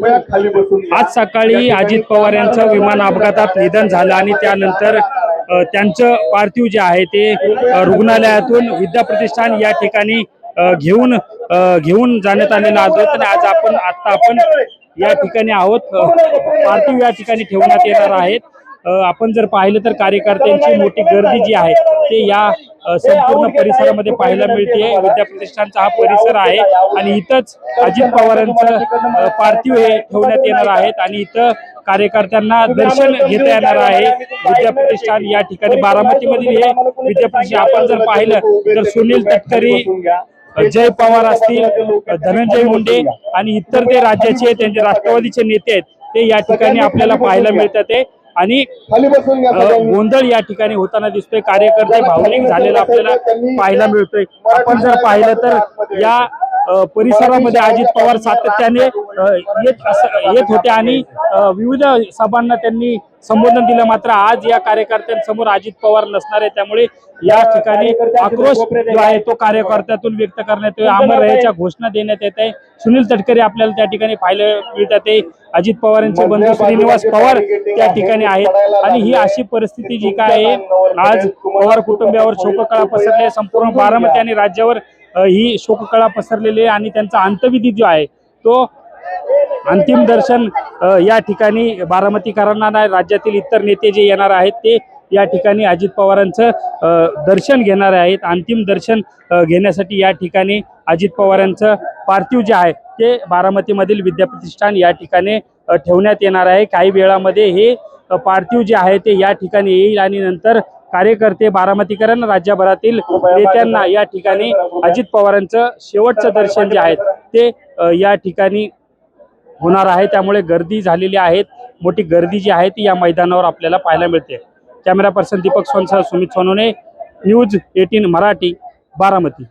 कृपया खाली बसून घ्या। आज सकाळी अजित पवार यांचं विमान अपघातात निधन झालं आणि त्यानंतर त्यांचं पार्थिव जे आहे ते रुग्णालयातून विद्याप्रतिष्ठान या ठिकाणी घेऊन जाण्यात आलेलं आढळतं आणि आज आपण या ठिकाणी आहोत। पार्थिव या ठिकाणी ठेवण्यात येणार आहेत। आपण जर पाहिलं तर कार्यकर्त्यांची मोठी गर्दी जी आहे ते या संपूर्ण परिसरामध्ये पाहायला मिळते। विद्याप्रतिष्ठानचा हा परिसर आहे आणि इथंच अजित पवारांचं पार्थिव हे ठेवण्यात येणार आहेत आणि इथं कार्यकर्त्यांना दर्शन घेता येणार आहे। विद्याप्रतिष्ठान या ठिकाणी बारामतीमधील हे विद्याप्रतिष्ठान आपण जर पाहिलं तर सुनील तटकरे, जय पवार असतील, धनंजय मुंडे आणि इतर ते राज्याचे त्यांचे राष्ट्रवादीचे नेते आहेत ते या ठिकाणी आपल्याला पाहायला मिळतात आहे आणि गोंधळ या ठिकाणी होताना दिसतोय। कार्यकर्ते भावनिक झालेला आपल्याला पाहायला मिळतोय। आपण जर पाहिलं तर या परिसरामध्ये अजित पवार सातत्याने येत होते आणि विविध सभांना त्यांनी संबोधन दिलं। मात्र आज या कार्यकर्त्यांसमोर अजित पवार नसणार आहे, त्यामुळे या ठिकाणी आक्रोश जो आहे तो कार्यकर्त्यातून व्यक्त करण्यात येतो। अमर रहेच्या घोषणा देण्यात येत आहे। सुनील तटकरे आपल्याला त्या ठिकाणी पाहायला मिळतात। अजित पवारांचे बंधू श्रीनिवास पवार त्या ठिकाणी आहेत आणि ही अशी परिस्थिती जी काय आहे, आज पवार कुटुंबियावर शोककळा पसरली आहे। संपूर्ण बारामती आणि राज्यावर ही शोककळा पसरलेली आहे आणि त्यांचा अंत्यविधी जो आहे तो अंतिम दर्शन या ठिकाणी बारामतीकरांना नाही, राज्यातील इतर नेते जे येणार आहेत ते या ठिकाणी अजित पवारांचं दर्शन घेणार आहेत। अंतिम दर्शन घेण्यासाठी या ठिकाणी अजित पवारांचं पार्थिव जे आहे ते बारामतीमधील विद्याप्रतिष्ठान या ठिकाणी ठेवण्यात येणार आहे। काही वेळामध्ये हे पार्थिव जे आहे ते या ठिकाणी येईल आणि नंतर कार्यकर्ते बारामतीकरांना राज्यभरातील नेत्यांना या ठिकाणी अजित पवारांचं शेवटचं दर्शन जे आहे ते या ठिकाणी होणार आहे। त्यामुळे गर्दी झालेली आहे, मोठी गर्दी जी आहे ती या मैदानावर आपल्याला पाहायला मिळते। कॅमेरा पर्सन दीपक सोनसह सुमित सोनोने, न्यूज 18 मराठी, बारामती।